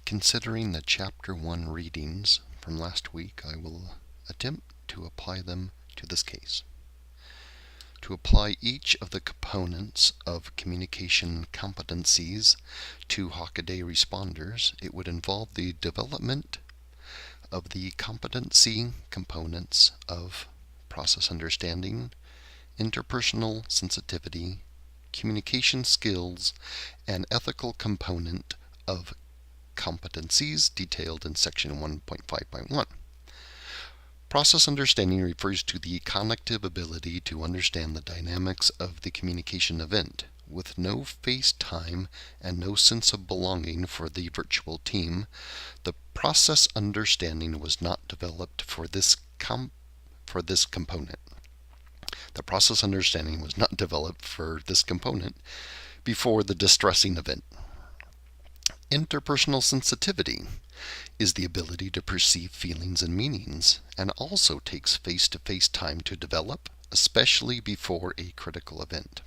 Considering the Chapter 1 readings from last week, I will attempt to apply them to this case. To apply each of the components of communication competencies to Hockaday responders, it would involve the development of the competency components of process understanding, interpersonal sensitivity, communication skills, and ethical component of competencies detailed in section 1.5.1. Process understanding refers to the cognitive ability to understand the dynamics of the communication event. With no face time and no sense of belonging for the virtual team, the process understanding was not developed for this component. The process understanding was not developed for this component before the distressing event. Interpersonal sensitivity is the ability to perceive feelings and meanings, and also takes face-to-face time to develop, especially before a critical event.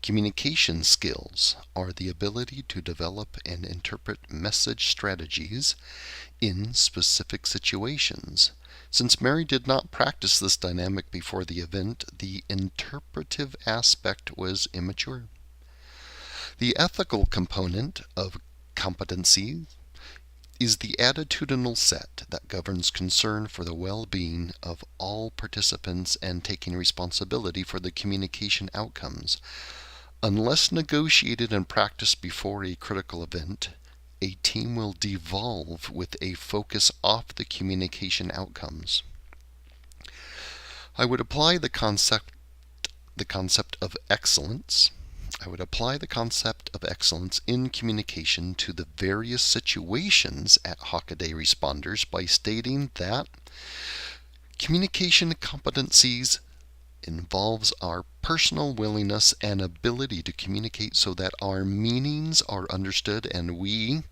Communication skills are the ability to develop and interpret message strategies in specific situations. Since Mary did not practice this dynamic before the event, the interpretive aspect was immature. The ethical component of competency is the attitudinal set that governs concern for the well-being of all participants and taking responsibility for the communication outcomes. Unless negotiated and practiced before a critical event, a team will devolve with a focus off the communication outcomes. I would apply the concept of excellence. I would apply the concept of excellence in communication to the various situations at Hockaday responders by stating that communication competencies involves our personal willingness and ability to communicate so that our meanings are understood and we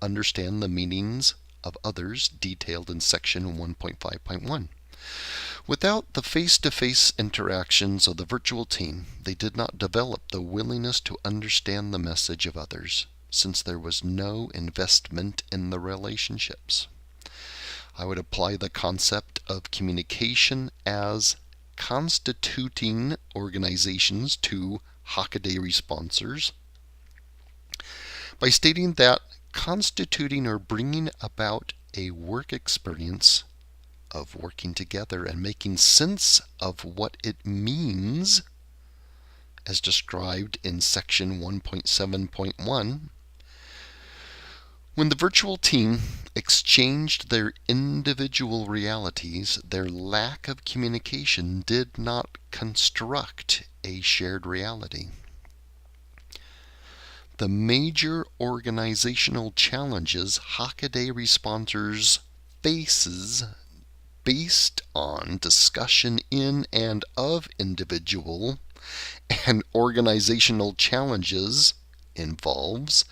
understand the meanings of others detailed in section 1.5.1. Without the face-to-face interactions of the virtual team, they did not develop the willingness to understand the message of others, since there was no investment in the relationships. I would apply the concept of communication as constituting organizations to Hockaday responders by stating that constituting or bringing about a work experience of working together and making sense of what it means, as described in section 1.7.1, when the virtual team exchanged their individual realities, their lack of communication did not construct a shared reality. The major organizational challenges Hockaday responders faces based on discussion in and of individual and organizational challenges involves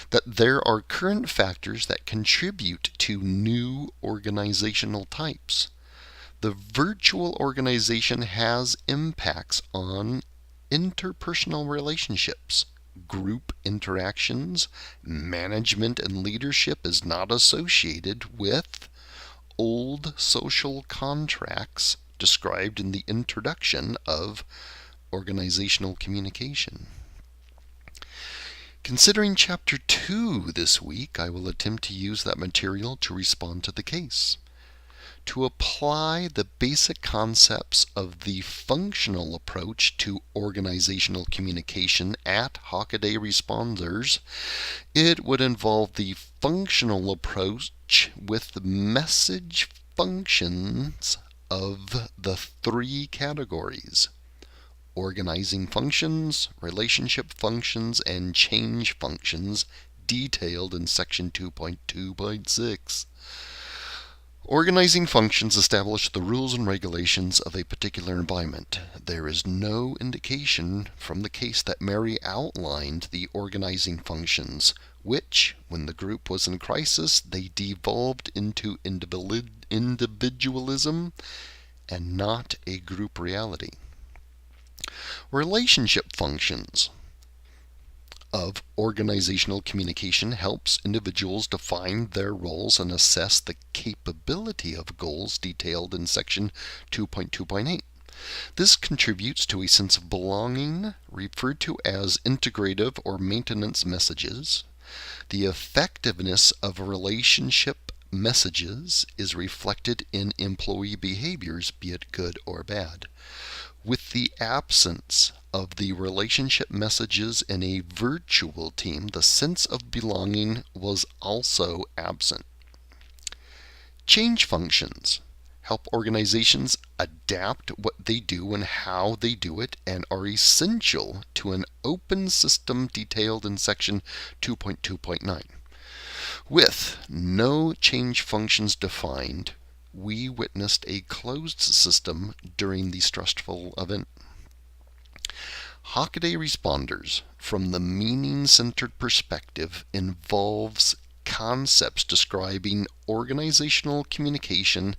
that there are current factors that contribute to new organizational types. The virtual organization has impacts on interpersonal relationships, group interactions. Management and leadership is not associated with old social contracts described in the introduction of organizational communication. Considering Chapter 2 this week, I will attempt to use that material to respond to the case. To apply the basic concepts of the functional approach to organizational communication at Hockaday responders, it would involve the functional approach with message functions of the three categories: organizing functions, relationship functions, and change functions detailed in section 2.2.6. Organizing functions establish the rules and regulations of a particular environment. There is no indication from the case that Mary outlined the organizing functions, which, when the group was in crisis, they devolved into individualism and not a group reality. Relationship functions. of organizational communication helps individuals define their roles and assess the capability of goals detailed in section 2.2.8. This contributes to a sense of belonging, referred to as integrative or maintenance messages. The effectiveness of relationship messages is reflected in employee behaviors, be it good or bad. With the absence of the relationship messages in a virtual team, the sense of belonging was also absent. Change functions help organizations adapt what they do and how they do it, and are essential to an open system detailed in section 2.2.9. With no change functions defined, we witnessed a closed system during the stressful event. Hockaday responders, from the meaning-centered perspective, involves concepts describing organizational communication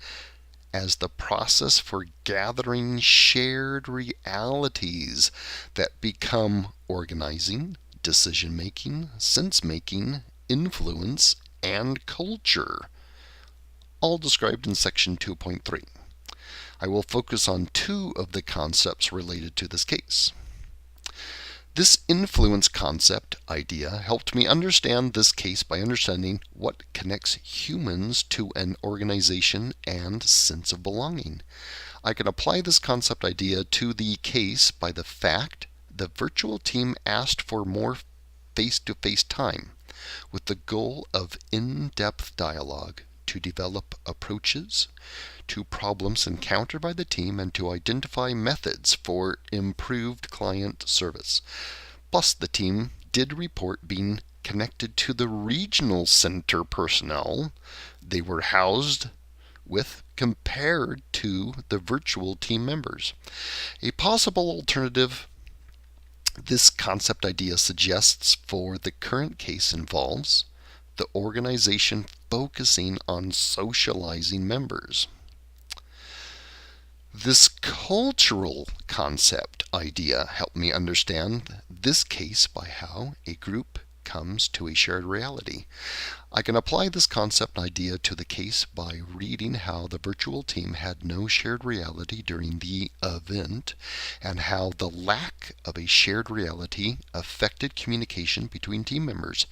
as the process for gathering shared realities that become organizing, decision-making, sense-making, influence, and culture, all described in section 2.3. I will focus on two of the concepts related to this case. This influence concept idea helped me understand this case by understanding what connects humans to an organization and sense of belonging. I can apply this concept idea to the case by the fact the virtual team asked for more face-to-face time, with the goal of in-depth dialogue to develop approaches to problems encountered by the team and to identify methods for improved client service. Plus, the team did report being connected to the regional center personnel they were housed with compared to the virtual team members. A possible alternative this concept idea suggests for the current case involves the organization focusing on socializing members. This cultural concept idea helped me understand this case by how a group comes to a shared reality. I can apply this concept idea to the case by reading how the virtual team had no shared reality during the event, and how the lack of a shared reality affected communication between team members.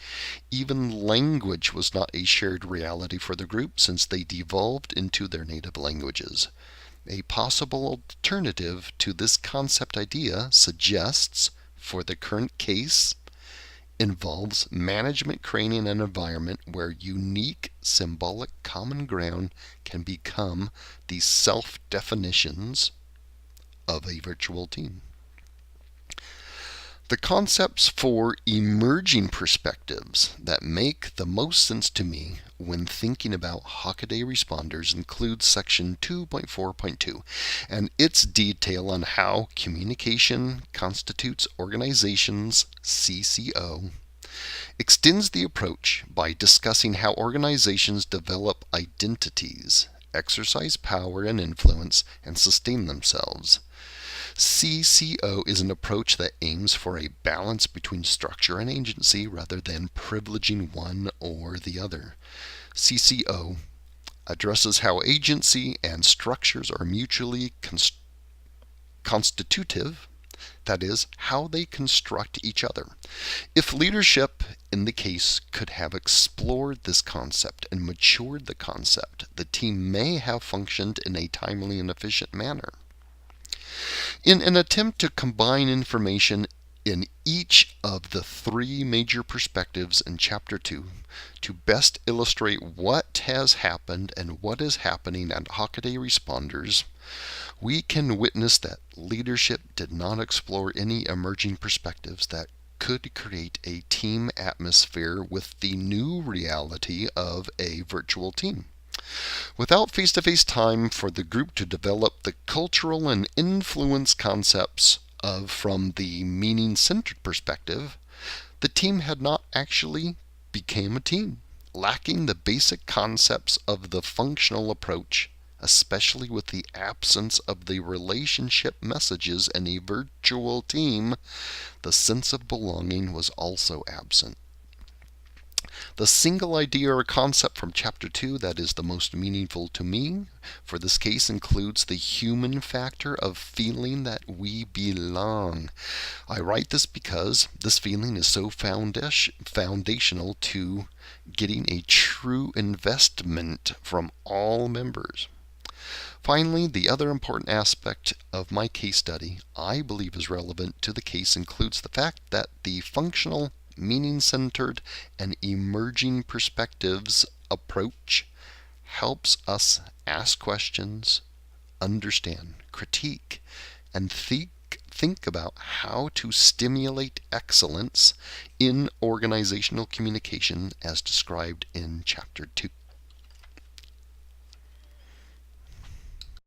Even language was not a shared reality for the group, since they devolved into their native languages. A possible alternative to this concept idea suggests, for the current case, involves management creating an environment where unique symbolic common ground can become the self-definitions of a virtual team. The concepts for emerging perspectives that make the most sense to me when thinking about Hockaday responders include section 2.4.2 and its detail on how communication constitutes organizations, CCO, extends the approach by discussing how organizations develop identities, exercise power and influence, and sustain themselves. CCO is an approach that aims for a balance between structure and agency rather than privileging one or the other. CCO addresses how agency and structures are mutually constitutive, that is, how they construct each other. If leadership in the case could have explored this concept and matured the concept, the team may have functioned in a timely and efficient manner. In an attempt to combine information in each of the three major perspectives in Chapter 2 to best illustrate what has happened and what is happening at Hockaday Responders, we can witness that leadership did not explore any emerging perspectives that could create a team atmosphere with the new reality of a virtual team. Without face-to-face time for the group to develop the cultural and influence concepts from the meaning-centered perspective, the team had not actually become a team, lacking the basic concepts of the functional approach especially with the absence of the relationship messages and a virtual team. The sense of belonging was also absent. The single idea or concept from Chapter 2 that is the most meaningful to me for this case includes the human factor of feeling that we belong. I write this because this feeling is so foundational to getting a true investment from all members. Finally, the other important aspect of my case study I believe is relevant to the case includes the fact that the functional, meaning-centered, and emerging perspectives approach helps us ask questions, understand, critique, and think about how to stimulate excellence in organizational communication as described in Chapter 2.